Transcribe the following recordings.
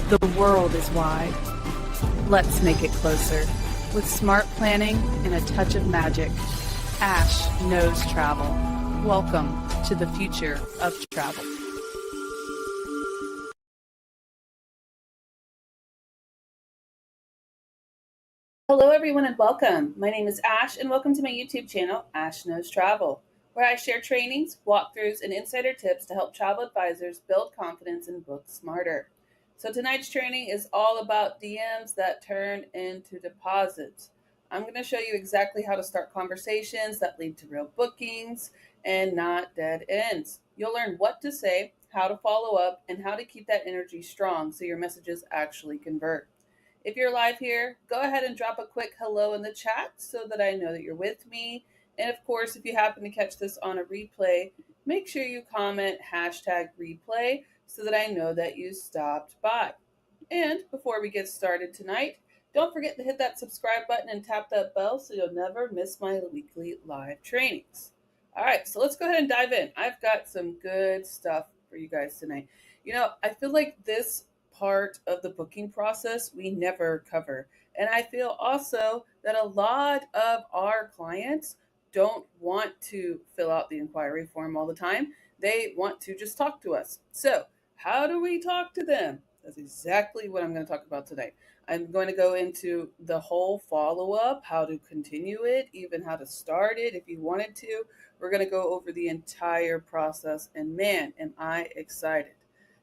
The world is wide. Let's make it closer. With smart planning and a touch of magic, Ash knows travel. Welcome to the future of travel. Hello everyone and welcome. My name is Ash and welcome to my YouTube channel, Ash Knows Travel, where I share trainings, walkthroughs, and insider tips to help travel advisors build confidence and book smarter. So tonight's training is all about DMs that turn into deposits. I'm going to show you exactly how to start conversations that lead to real bookings and not dead ends. You'll learn what to say, how to follow up, and how to keep that energy strong so your messages actually convert. If you're live here, go ahead and drop a quick hello in the chat so that I know that you're with me. And of course, if you happen to catch this on a replay, make sure you comment #replay so that I know that you stopped by. And before we get started tonight, don't forget to hit that subscribe button and tap that bell so you'll never miss my weekly live trainings. All right, so let's go ahead and dive in. I've got some good stuff for you guys tonight. I feel like this part of the booking process we never cover. And I feel also that a lot of our clients don't want to fill out the inquiry form all the time. They want to just talk to us. So, how do we talk to them? That's exactly what I'm going to talk about today. I'm going to go into the whole follow up, how to continue it, even how to start it if you wanted to. We're going to go over the entire process, and man, am I excited.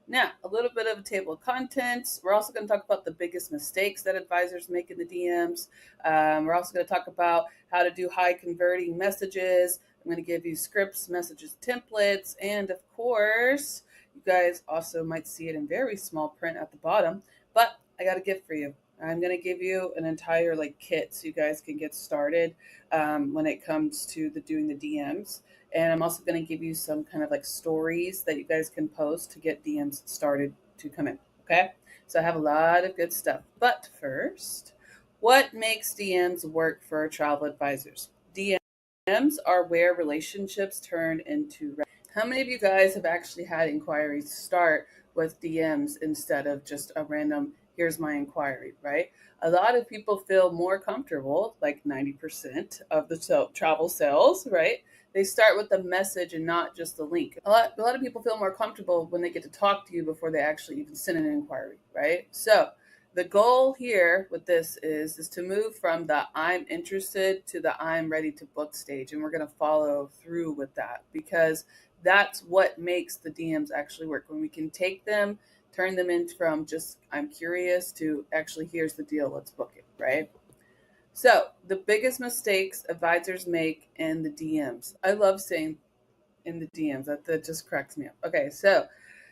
Now, a little bit of a table of contents. We're also going to talk about the biggest mistakes that advisors make in the DMs. We're also going to talk about how to do high converting messages. I'm going to give you scripts, messages, templates, and of course, you guys also might see it in very small print at the bottom, but I got a gift for you. I'm going to give you an entire kit so you guys can get started when it comes to doing the DMs. And I'm also going to give you some kind of stories that you guys can post to get DMs started to come in. Okay. So I have a lot of good stuff. But first, what makes DMs work for travel advisors? DMs are where relationships turn into. How many of you guys have actually had inquiries start with DMs instead of just a random, here's my inquiry, right? A lot of people feel more comfortable, like 90% of the travel sales, right? They start with the message and not just the link. A lot of people feel more comfortable when they get to talk to you before they actually even send an inquiry, right? So the goal here with this is to move from the I'm interested to the I'm ready to book stage. And we're going to follow through with that because that's what makes the DMs actually work. When we can take them, turn them into from just I'm curious to actually here's the deal, let's book it, right? So the biggest mistakes advisors make in the DMs. I love saying in the DMs, that just cracks me up. Okay, so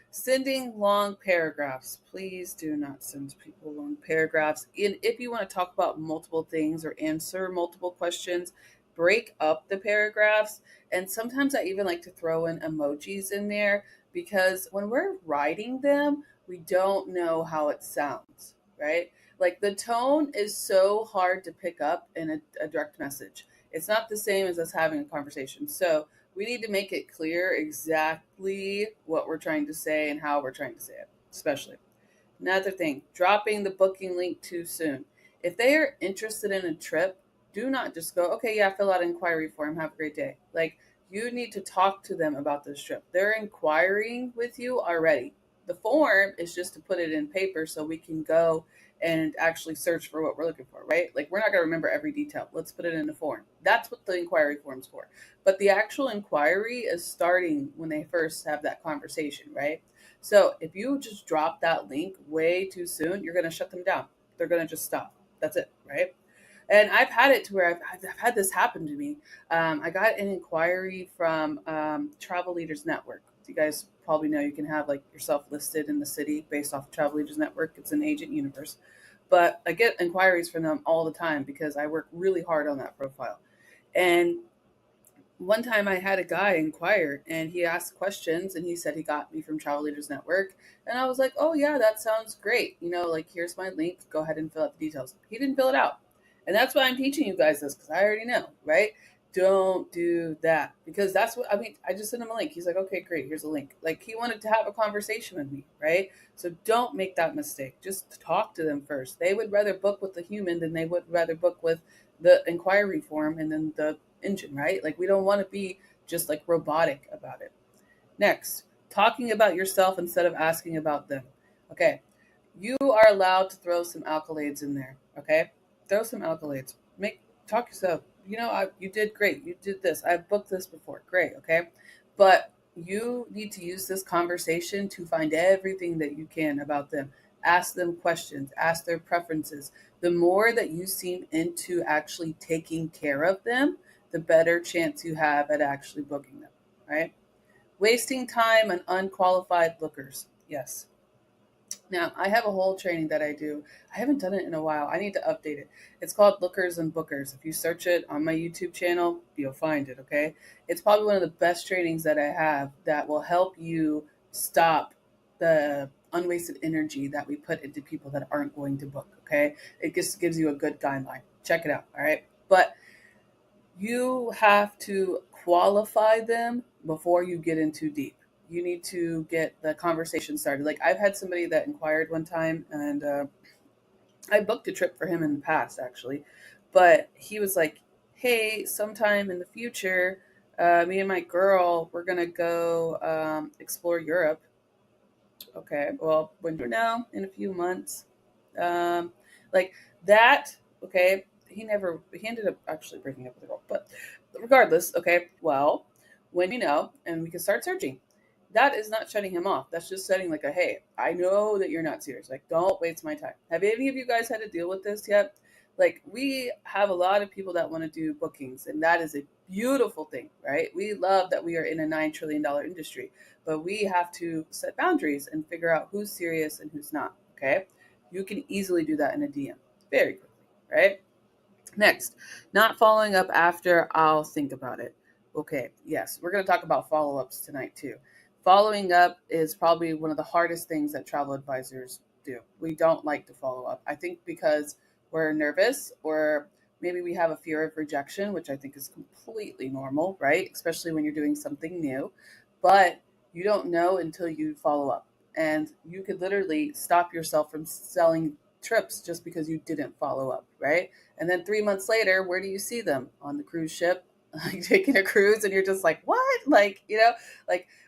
sending long paragraphs. Please do not send people long paragraphs. And if you want to talk about multiple things or answer multiple questions, break up the paragraphs. And sometimes I even like to throw in emojis in there because when we're writing them, we don't know how it sounds, right? Like the tone is so hard to pick up in a direct message. It's not the same as us having a conversation. So we need to make it clear exactly what we're trying to say and how we're trying to say it, especially. Another thing, dropping the booking link too soon. If they are interested in a trip, do not just go, okay, yeah, fill out an inquiry form, have a great day. You need to talk to them about this trip. They're inquiring with you already. The form is just to put it in paper so we can go and actually search for what we're looking for, right? We're not going to remember every detail. Let's put it in a form. That's what the inquiry form's for. But the actual inquiry is starting when they first have that conversation, right? So if you just drop that link way too soon, you're going to shut them down. They're going to just stop. That's it, right? And I've had it to where I've had this happen to me. I got an inquiry from Travel Leaders Network. You guys probably know you can have yourself listed in the city based off of Travel Leaders Network. It's an agent universe. But I get inquiries from them all the time because I work really hard on that profile. And one time I had a guy inquire and he asked questions and he said he got me from Travel Leaders Network. And I was like, oh, yeah, that sounds great. Here's my link. Go ahead and fill out the details. He didn't fill it out. And that's why I'm teaching you guys this because I already know, right? Don't do that, because that's what I mean. I just sent him a link. He's like, okay, great, here's a link. Like, he wanted to have a conversation with me, right? So don't make that mistake. Just talk to them first. They would rather book with the human than they would rather book with the inquiry form and then the engine, right? Like, we don't want to be just like robotic about it. Next, talking about yourself instead of asking about them. Okay, you are allowed to throw some accolades in there. Okay, throw some accolades. Make talk yourself. You did great. You did this. I've booked this before. Great. Okay, but you need to use this conversation to find everything that you can about them. Ask them questions. Ask their preferences. The more that you seem into actually taking care of them, the better chance you have at actually booking them. Right? Wasting time on unqualified lookers. Yes. Now, I have a whole training that I do. I haven't done it in a while. I need to update it. It's called Lookers and Bookers. If you search it on my YouTube channel, you'll find it, okay? It's probably one of the best trainings that I have that will help you stop the unwasted energy that we put into people that aren't going to book, okay? It just gives you a good guideline. Check it out, all right? But you have to qualify them before you get in too deep. You need to get the conversation started. Like, I've had somebody that inquired one time, and I booked a trip for him in the past, actually. But he was like, hey, sometime in the future, me and my girl, we're going to go explore Europe. Okay, well, when you know, in a few months, um, like that. Okay, he ended up actually breaking up with the girl, but regardless, okay, well, when you know, and we can start searching. That is not shutting him off. That's just setting like a, hey, I know that you're not serious. Like, don't waste my time. Have any of you guys had to deal with this yet? Like, we have a lot of people that want to do bookings, and that is a beautiful thing, right? We love that we are in a $9 trillion industry, but we have to set boundaries and figure out who's serious and who's not. Okay, you can easily do that in a DM very quickly, right? Next, not following up after I'll think about it. Okay, yes, we're going to talk about follow ups tonight too. Following up is probably one of the hardest things that travel advisors do. We don't like to follow up. I think because we're nervous, or maybe we have a fear of rejection, which I think is completely normal, right? Especially when you're doing something new. But you don't know until you follow up. And you could literally stop yourself from selling trips just because you didn't follow up, right? And then 3 months later, where do you see them? On the cruise ship, like taking a cruise, and you're just like, what? Like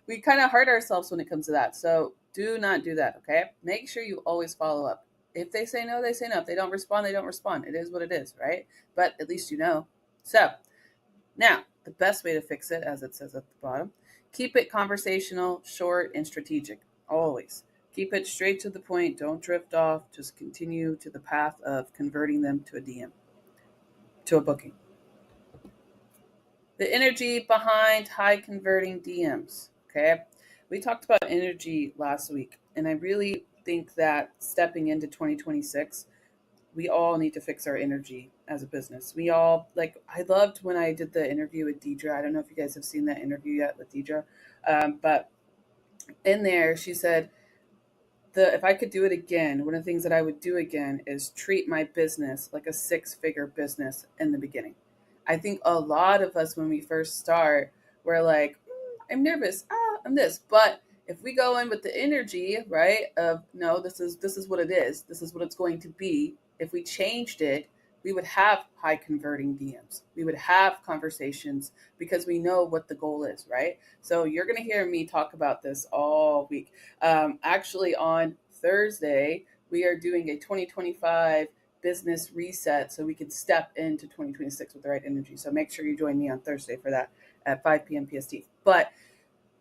we kind of hurt ourselves when it comes to that. So do not do that, okay? Make sure you always follow up. If they say no, they say no. If they don't respond, they don't respond. It is what it is, right? But at least you know. So now, the best way to fix it, as it says at the bottom, keep it conversational, short, and strategic. Always. Keep it straight to the point. Don't drift off. Just continue to the path of converting them to a DM, to a booking. The energy behind high converting DMs. Okay. We talked about energy last week, and I really think that stepping into 2026, we all need to fix our energy as a business. We all, like, I loved when I did the interview with Deidre. I don't know if you guys have seen that interview yet with Deidre, but in there she said, if I could do it again, one of the things that I would do again is treat my business like a six-figure business in the beginning. I think a lot of us, when we first start, we're like, I'm nervous, I'm this. But if we go in with the energy, right, of no, this is what it is, this is what it's going to be. If we changed it, we would have high converting DMs. We would have conversations because we know what the goal is, right? So you're going to hear me talk about this all week. Actually, on Thursday, we are doing a 2025 business reset so we can step into 2026 with the right energy. So make sure you join me on Thursday for that at 5 p.m. PST. But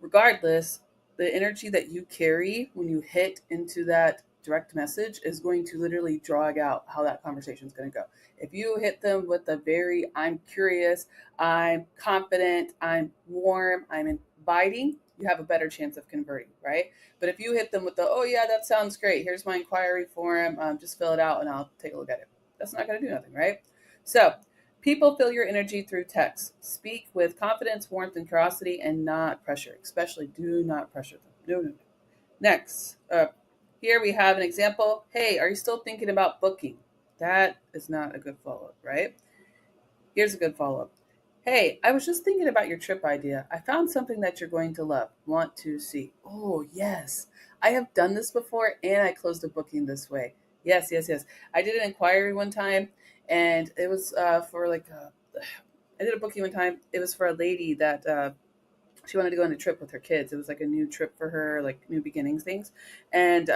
regardless, the energy that you carry when you hit into that direct message is going to literally drag out how that conversation is going to go. If you hit them with a very, I'm curious, I'm confident, I'm warm, I'm inviting, you have a better chance of converting, right? But if you hit them with the, oh yeah, that sounds great, here's my inquiry form, just fill it out and I'll take a look at it, that's not going to do nothing, right? So people feel your energy through text. Speak with confidence, warmth, and curiosity, and not pressure. Especially, do not pressure them. No. Next, here we have an example. Hey, are you still thinking about booking? That is not a good follow up, right? Here's a good follow up. Hey, I was just thinking about your trip idea. I found something that you're going to love. Want to see? Oh, yes. I have done this before and I closed a booking this way. Yes, yes, yes. I did an inquiry one time and it was for I did a booking one time. It was for a lady that she wanted to go on a trip with her kids. It was like a new trip for her, like new beginnings things. And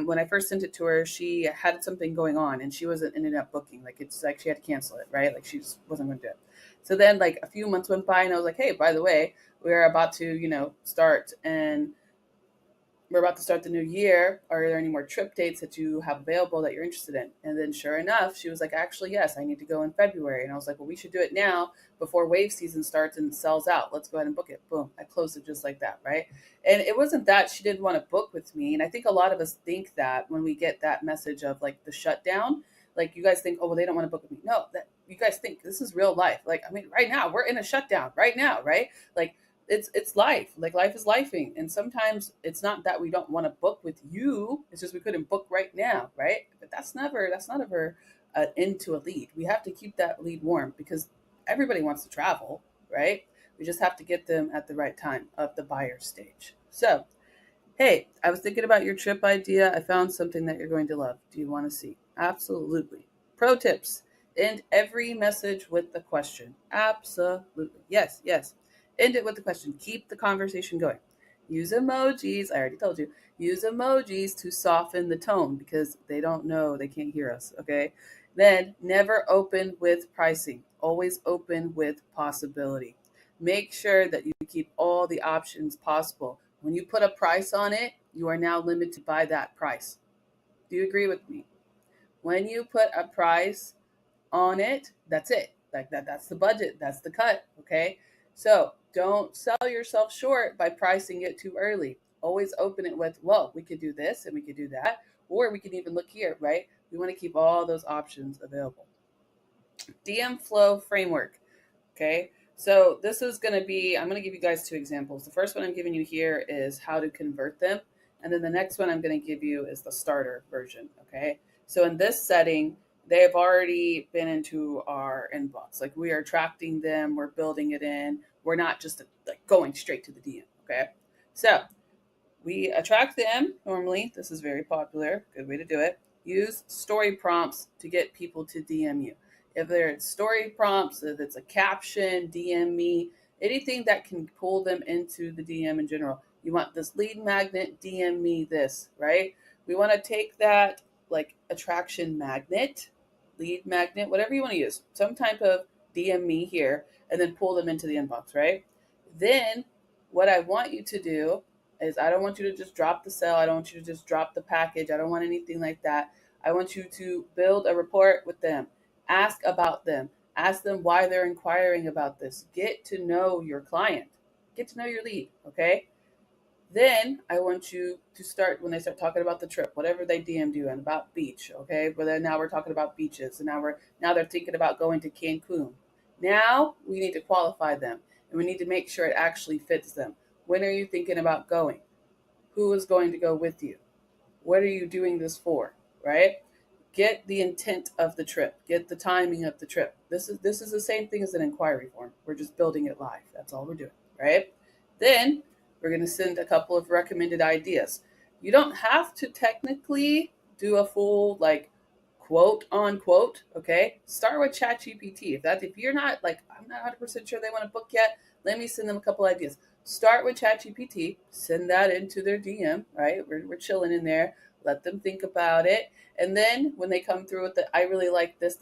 when I first sent it to her, she had something going on and she wasn't ended up booking. Like it's like she had to cancel it, right? Like she just wasn't going to do it. So then like a few months went by and I was like, hey, by the way, we're about to, start and we're about to start the new year. Are there any more trip dates that you have available that you're interested in? And then sure enough, she was like, actually, yes, I need to go in February. And I was like, well, we should do it now before wave season starts and it sells out. Let's go ahead and book it. Boom. I closed it just like that. Right. And it wasn't that she didn't want to book with me. And I think a lot of us think that when we get that message of like the shutdown, like you guys think, oh, well, they don't want to book with me. No, that you guys think this is real life. Like, I mean, right now we're in a shutdown right now. Right. Like, it's life. Like life is lifing, and sometimes it's not that we don't want to book with you. It's just we couldn't book right now, right? But that's not ever an end to a lead. We have to keep that lead warm because everybody wants to travel, right? We just have to get them at the right time of the buyer stage. So hey, I was thinking about your trip idea. I found something that you're going to love. Do you want to see? Absolutely. Pro tips. End every message with the question. Absolutely. Yes, yes. End it with the question. Keep the conversation going. Use emojis. I already told you. Use emojis to soften the tone because they don't know, they can't hear us. Okay. Then never open with pricing. Always open with possibility. Make sure that you keep all the options possible. When you put a price on it, you are now limited by that price. Do you agree with me? When you put a price on it, that's it. Like that's the budget, that's the cut, okay? So, don't sell yourself short by pricing it too early. Always open it with, well, we could do this and we could do that, or we can even look here, right? We want to keep all those options available. DM flow framework. Okay. So this is going to be, I'm going to give you guys two examples. The first one I'm giving you here is how to convert them. And then the next one I'm going to give you is the starter version. Okay. So in this setting, they have already been into our inbox. Like we are attracting them, we're building it in. We're not just like going straight to the DM. Okay. So we attract them normally. This is very popular. Good way to do it. Use story prompts to get people to DM you. If there's story prompts, if it's a caption, DM me, anything that can pull them into the DM in general. You want this lead magnet, DM me this, right? We want to take that like attraction magnet, lead magnet, whatever you want to use, some type of DM me here, and then pull them into the inbox, right? Then what I want you to do is I don't want you to just drop the sale. I don't want you to just drop the package. I don't want anything like that. I want you to build a rapport with them. Ask about them. Ask them why they're inquiring about this. Get to know your client. Get to know your lead, okay? Then I want you to start when they start talking about the trip, whatever they DM'd you and about beach, okay? But then now we're talking about beaches, and now they're thinking about going to Cancun. Now we need to qualify them, and we need to make sure it actually fits them. When are you thinking about going? Who is going to go with you? What are you doing this for? Right? Get the intent of the trip. Get the timing of the trip. This is the same thing as an inquiry form. We're just building it live. That's all we're doing, right? Then we're going to send a couple of recommended ideas. You don't have to technically do a full like quote unquote, okay? Start with ChatGPT. If you're not like I'm not 100% sure they want to book yet, let me send them a couple ideas. Start with ChatGPT, send that into their DM, right? We're chilling in there. Let them think about it. And then when they come through with the, I really like this,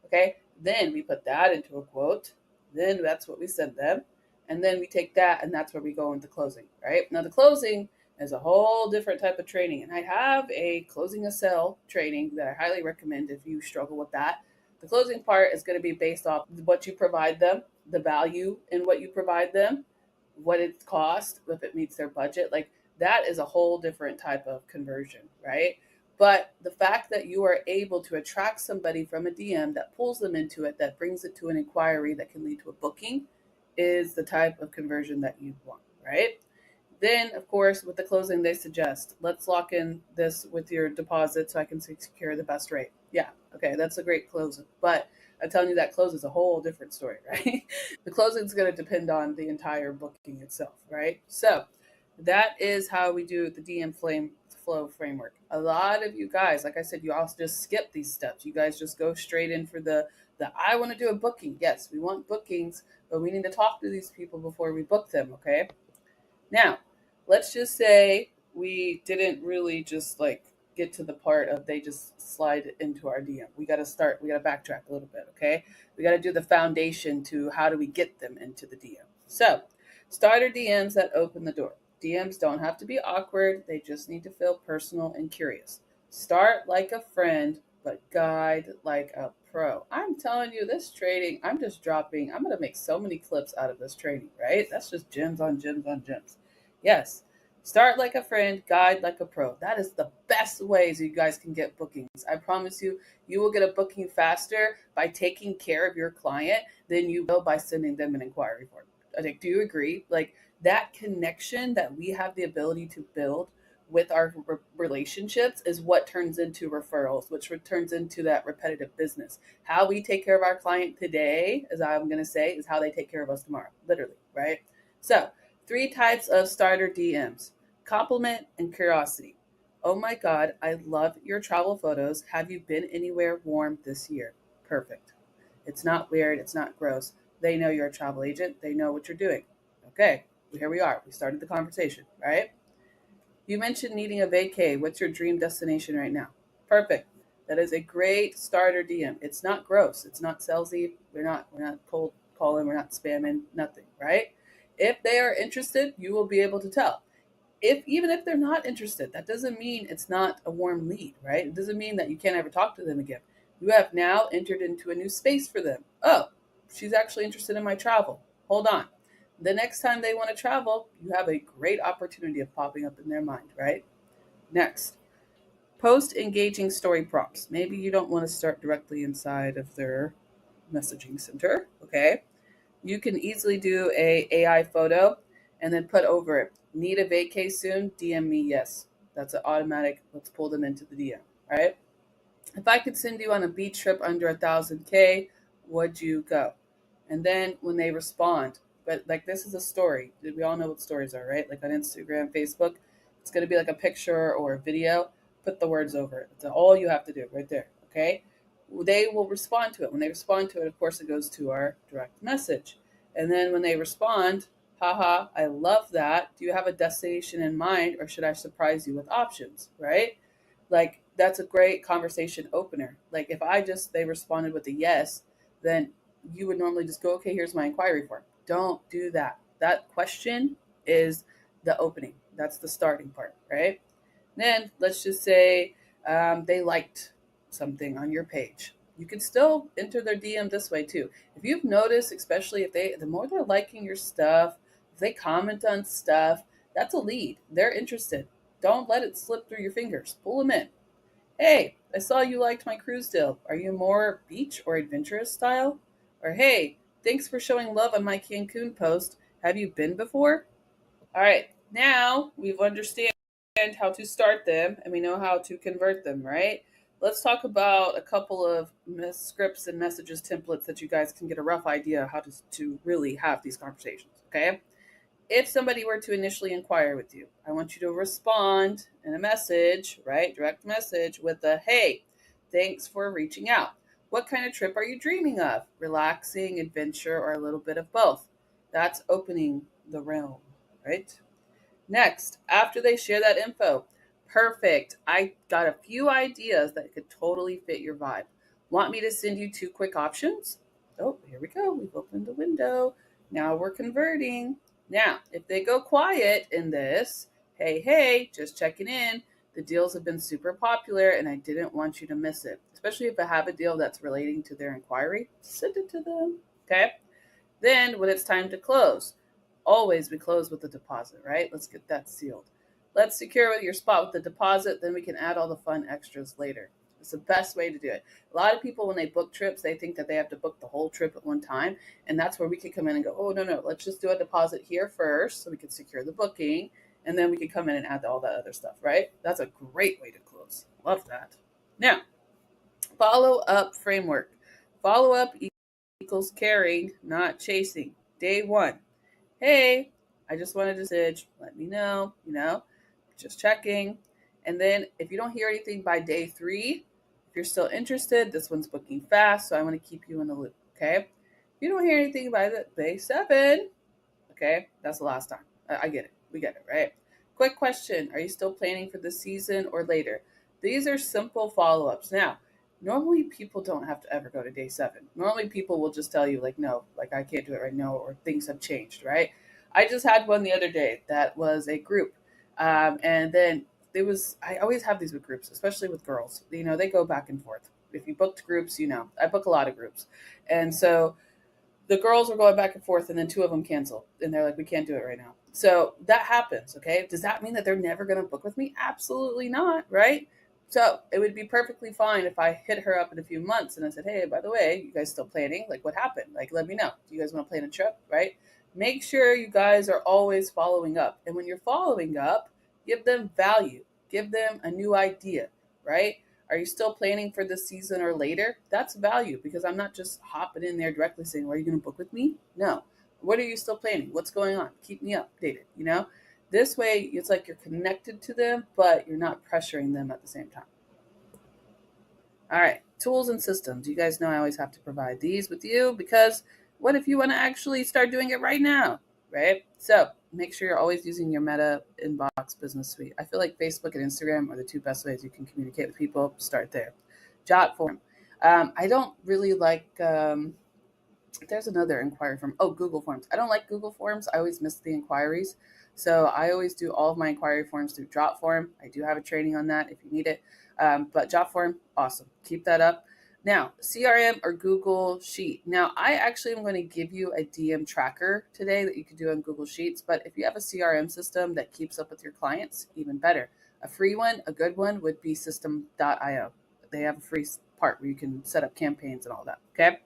okay, then we put that into a quote. Then that's what we send them. And then we take that and that's where we go into closing, right? Now, the closing is a whole different type of training. And I have a closing a sale training that I highly recommend if you struggle with that. The closing part is going to be based off what you provide them, the value in what you provide them, what it costs, if it meets their budget. Like that is a whole different type of conversion, right? But the fact that you are able to attract somebody from a DM that pulls them into it, that brings it to an inquiry that can lead to a booking, is the type of conversion that you want, right? Then, of course, with the closing, they suggest let's lock in this with your deposit so I can secure the best rate. Yeah, okay, that's a great closing. But I'm telling you, that close is a whole different story, right? The closing is going to depend on the entire booking itself, right? So that is how we do the DM flame flow framework. A lot of you guys, like I said, you also just skip these steps. You guys just go straight in for the I want to do a booking. Yes, we want bookings, but we need to talk to these people before we book them, okay? Now, let's just say we didn't really just like get to the part of they just slide into our DM. We got to backtrack a little bit, okay? We got to do the foundation to how do we get them into the DM. So, starter DMs that open the door. DMs don't have to be awkward, they just need to feel personal and curious. Start like a friend, but guide like a pro. I'm telling you, this training, I'm going to make so many clips out of this training, right? That's just gems on gems on gems. Yes. Start like a friend, guide like a pro. That is the best ways you guys can get bookings. I promise you, you will get a booking faster by taking care of your client than you will by sending them an inquiry form. I think, do you agree? Like that connection that we have the ability to build with our relationships is what turns into referrals, which turns into that repetitive business. How we take care of our client today, as I'm going to say, is how they take care of us tomorrow, literally, right? So, three types of starter DMs: compliment and curiosity. Oh my God, I love your travel photos. Have you been anywhere warm this year? Perfect. It's not weird. It's not gross. They know you're a travel agent. They know what you're doing. Okay, here we are. We started the conversation, right? You mentioned needing a vacay. What's your dream destination right now? Perfect. That is a great starter DM. It's not gross. It's not salesy. We're not cold calling. We're not spamming. Nothing. Right? If they are interested, you will be able to tell. If even if they're not interested, that doesn't mean it's not a warm lead. Right? It doesn't mean that you can't ever talk to them again. You have now entered into a new space for them. Oh, she's actually interested in my travel. Hold on. The next time they want to travel, you have a great opportunity of popping up in their mind, right? Next, post engaging story prompts. Maybe you don't want to start directly inside of their messaging center, okay? You can easily do a AI photo and then put over it, need a vacay soon? DM me yes. That's an automatic, let's pull them into the DM, right? If I could send you on a beach trip under 1,000K, would you go? And then when they respond, but like this is a story. We all know what stories are, right? Like on Instagram, Facebook, it's going to be like a picture or a video. Put the words over it. That's all you have to do right there. Okay. They will respond to it. When they respond to it, of course, it goes to our direct message. And then when they respond, haha, I love that. Do you have a destination in mind or should I surprise you with options? Right? Like that's a great conversation opener. Like if they responded with a yes, then you would normally just go, okay, here's my inquiry form. Don't do that. That question is the opening. That's the starting part, right? Then let's just say they liked something on your page. You can still enter their DM this way too. If you've noticed, especially the more they're liking your stuff, if they comment on stuff, that's a lead. They're interested. Don't let it slip through your fingers. Pull them in. Hey, I saw you liked my cruise deal. Are you more beach or adventurous style? Or hey, thanks for showing love on my Cancun post. Have you been before? All right, now we've understand how to start them and we know how to convert them, right? Let's talk about a couple of scripts and messages templates that you guys can get a rough idea how to really have these conversations, okay? If somebody were to initially inquire with you, I want you to respond in a message, right? Direct message with a hey, thanks for reaching out. What kind of trip are you dreaming of? Relaxing, adventure, or a little bit of both? That's opening the realm, right? Next, after they share that info, perfect. I got a few ideas that could totally fit your vibe. Want me to send you two quick options? Oh, here we go. We've opened the window. Now we're converting. Now, if they go quiet in this, hey, just checking in. The deals have been super popular and I didn't want you to miss it. Especially if I have a deal that's relating to their inquiry, send it to them. Okay. Then when it's time to close, always we close with a deposit, right? Let's get that sealed. Let's secure your spot with the deposit, then we can add all the fun extras later. It's the best way to do it. A lot of people, when they book trips, they think that they have to book the whole trip at one time. And that's where we can come in and go, oh, no, let's just do a deposit here first so we can secure the booking. And then we can come in and add all that other stuff, right? That's a great way to close. Love that. Now, follow up framework. Follow up equals caring, not chasing. Day one. Hey, I just wanted to message, let me know, just checking. And then if you don't hear anything by day three, if you're still interested, this one's booking fast, so I want to keep you in the loop. Okay. If you don't hear anything by the day seven, okay, that's the last time. I get it. We get it, right? Quick question. Are you still planning for the season or later? These are simple follow ups. Now, normally people don't have to ever go to day seven. Normally people will just tell you, like, no, like I can't do it right now, or things have changed, right? I just had one the other day that was a group. And then I always have these with groups, especially with girls. They go back and forth. If you booked groups, I book a lot of groups. And so the girls were going back and forth, and then two of them canceled, and they're like, we can't do it right now. So that happens. Okay, does that mean that they're never going to book with me? Absolutely not, right? So it would be perfectly fine if I hit her up in a few months and I said, hey, by the way, you guys still planning? Like, what happened? Like, let me know. Do you guys want to plan a trip? Right? Make sure you guys are always following up, and when you're following up, give them value, give them a new idea, right? Are you still planning for this season or later? That's value, because I'm not just hopping in there directly saying, well, are you going to book with me? No. What are you still planning? What's going on? Keep me updated. This way, it's like you're connected to them, but you're not pressuring them at the same time. All right, tools and systems. You guys know I always have to provide these with you, because what if you want to actually start doing it right now, right? So make sure you're always using your Meta Inbox Business Suite. I feel like Facebook and Instagram are the two best ways you can communicate with people. Start there. Jot form. I don't really like. There's another inquiry form. Oh, Google Forms. I don't like Google Forms. I always miss the inquiries. So I always do all of my inquiry forms through Jotform. I do have a training on that if you need it. But Jotform, awesome. Keep that up. Now, CRM or Google Sheet. Now, I actually am going to give you a DM tracker today that you can do on Google Sheets. But if you have a CRM system that keeps up with your clients, even better. A free one, a good one would be system.io. They have a free part where you can set up campaigns and all that. Okay.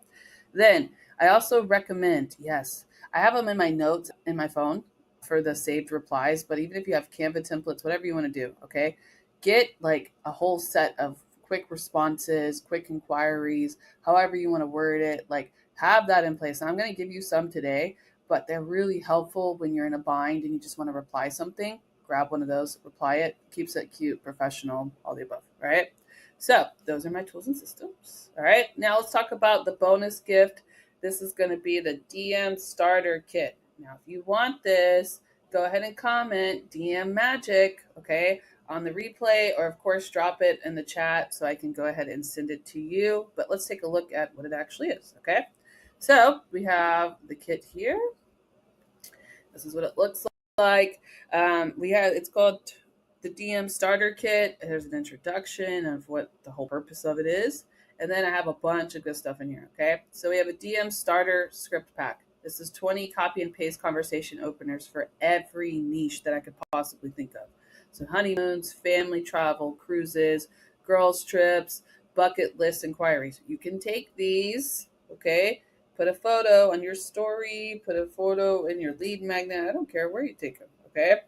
Then I also recommend, yes, I have them in my notes in my phone for the saved replies, but even if you have Canva templates, whatever you want to do, okay, get like a whole set of quick responses, quick inquiries, however you want to word it, like have that in place. And I'm going to give you some today, but they're really helpful when you're in a bind and you just want to reply something. Grab one of those, reply it, keeps it cute, professional, all the above, right? So those are my tools and systems. All right, now let's talk about the bonus gift. This is going to be the DM starter kit. Now, if you want this, go ahead and comment DM magic, okay, on the replay, or of course drop it in the chat so I can go ahead and send it to you. But let's take a look at what it actually is, okay? So we have the kit here. This is what it looks like. It's called the DM starter kit. There's an introduction of what the whole purpose of it is. And then I have a bunch of good stuff in here. Okay. So we have a DM starter script pack. This is 20 copy and paste conversation openers for every niche that I could possibly think of. So honeymoons, family travel, cruises, girls trips, bucket list inquiries. You can take these, okay, put a photo on your story, put a photo in your lead magnet. I don't care where you take them, okay?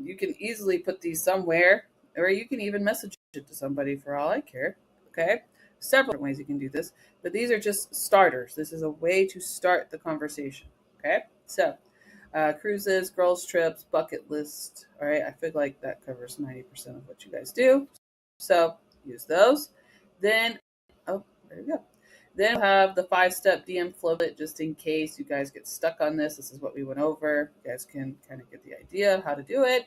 You can easily put these somewhere, or you can even message it to somebody for all I care, okay? Several different ways you can do this, but these are just starters. This is a way to start the conversation, okay? So, cruises, girls trips, bucket list, all right? I feel like that covers 90% of what you guys do. So, use those. Then, oh, there we go. Then we'll have the 5-step DM flow just in case you guys get stuck on this. This is what we went over. You guys can kind of get the idea of how to do it.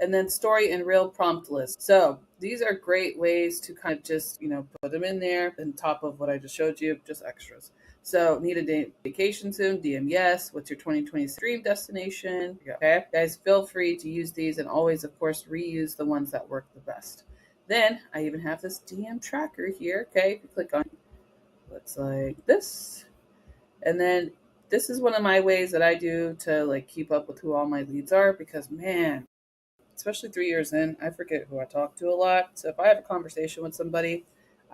And then story and real prompt list. So these are great ways to kind of just, put them in there on top of what I just showed you, just extras. So need a vacation soon? DM yes. What's your 2023 destination? Okay. Guys, feel free to use these and always, of course, reuse the ones that work the best. Then I even have this DM tracker here. Okay. If you click on it, looks like this. And then this is one of my ways that I do to like keep up with who all my leads are, because man, especially 3 years in, I forget who I talk to a lot. So if I have a conversation with somebody,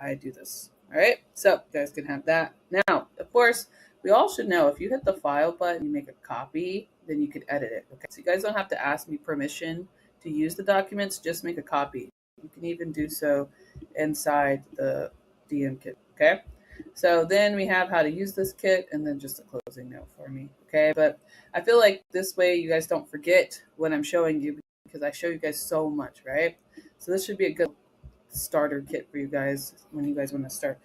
I do this. All right. So you guys can have that. Now, of course, we all should know if you hit the file button, you make a copy, then you could edit it. Okay, so you guys don't have to ask me permission to use the documents, just make a copy. You can even do so inside the DM kit. Okay, so then we have how to use this kit and then just a closing note for me. Okay, but I feel like this way you guys don't forget what I'm showing you because I show you guys so much, right? So this should be a good starter kit for you guys when you guys want to start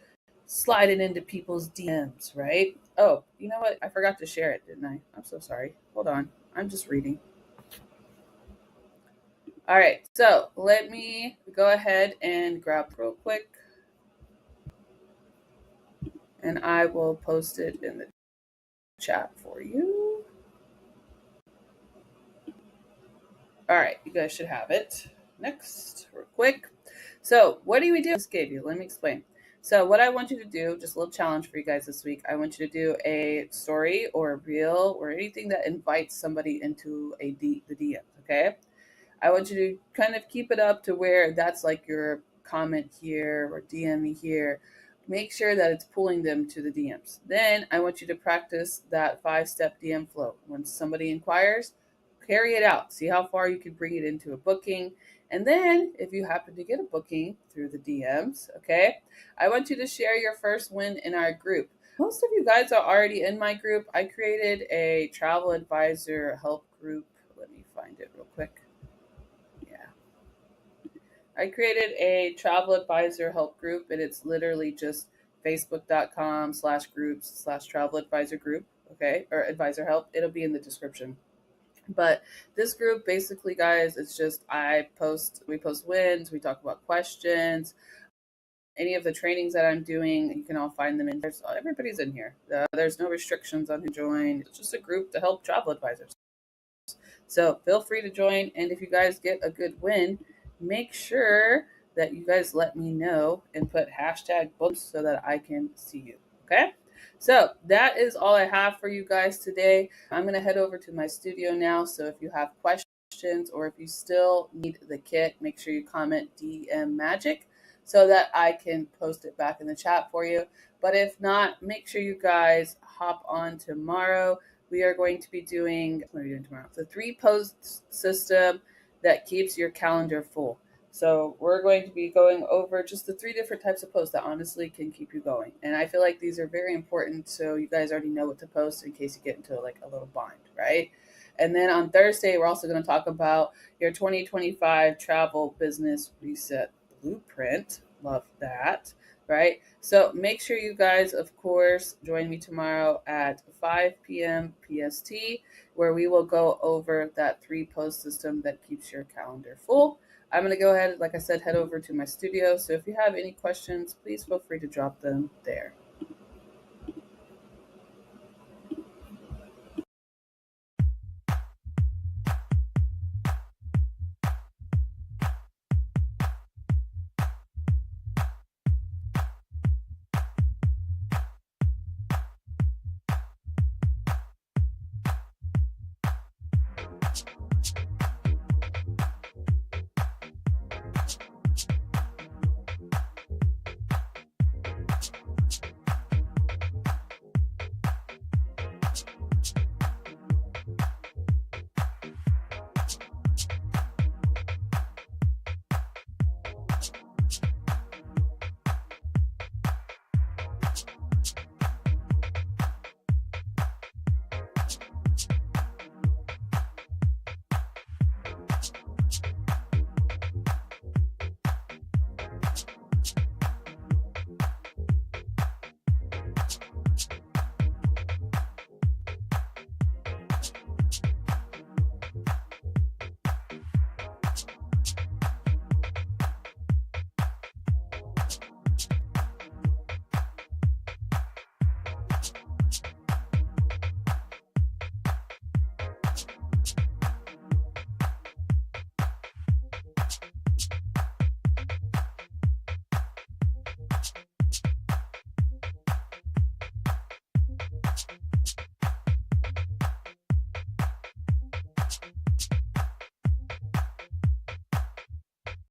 sliding into people's DMs, right? Oh, you know what? I forgot to share it, didn't I? I'm so sorry. Hold on. I'm just reading. All right, so let me go ahead and grab real quick and I will post it in the chat for you. All right, you guys should have it. Next, real quick. So, what do we do? I just gave you. Let me explain. So, what I want you to do, just a little challenge for you guys this week. I want you to do a story or a reel or anything that invites somebody into the DMs. Okay. I want you to kind of keep it up to where that's like your comment here or DM me here. Make sure that it's pulling them to the DMs. Then I want you to practice that 5-step DM flow. When somebody inquires, carry it out. See how far you can bring it into a booking. And then if you happen to get a booking through the DMs, okay, I want you to share your first win in our group. Most of you guys are already in my group. I created a travel advisor help group. Let me find it real quick. I created a travel advisor help group, and it's literally just facebook.com/groups/travel advisor group. Okay, or advisor help. It'll be in the description. But this group, basically, guys, it's just we post wins, we talk about questions, any of the trainings that I'm doing. You can all find them in. Everybody's in here. There's no restrictions on who join. It's just a group to help travel advisors. So feel free to join. And if you guys get a good win, make sure that you guys let me know and put hashtag books so that I can see you. Okay. So that is all I have for you guys today. I'm going to head over to my studio now. So if you have questions or if you still need the kit, make sure you comment DM Magic so that I can post it back in the chat for you. But if not, make sure you guys hop on tomorrow. We are going to be doing, what are we doing tomorrow? The 3-post system that keeps your calendar full. So we're going to be going over just the 3 different types of posts that honestly can keep you going. And I feel like these are very important, so you guys already know what to post in case you get into like a little bind, right? And then on Thursday, we're also going to talk about your 2025 travel business reset blueprint. Love that, right? So make sure you guys, of course, join me tomorrow at 5 p.m. PST, where we will go over that 3-post system that keeps your calendar full. I'm going to go ahead, like I said, head over to my studio. So if you have any questions, please feel free to drop them there.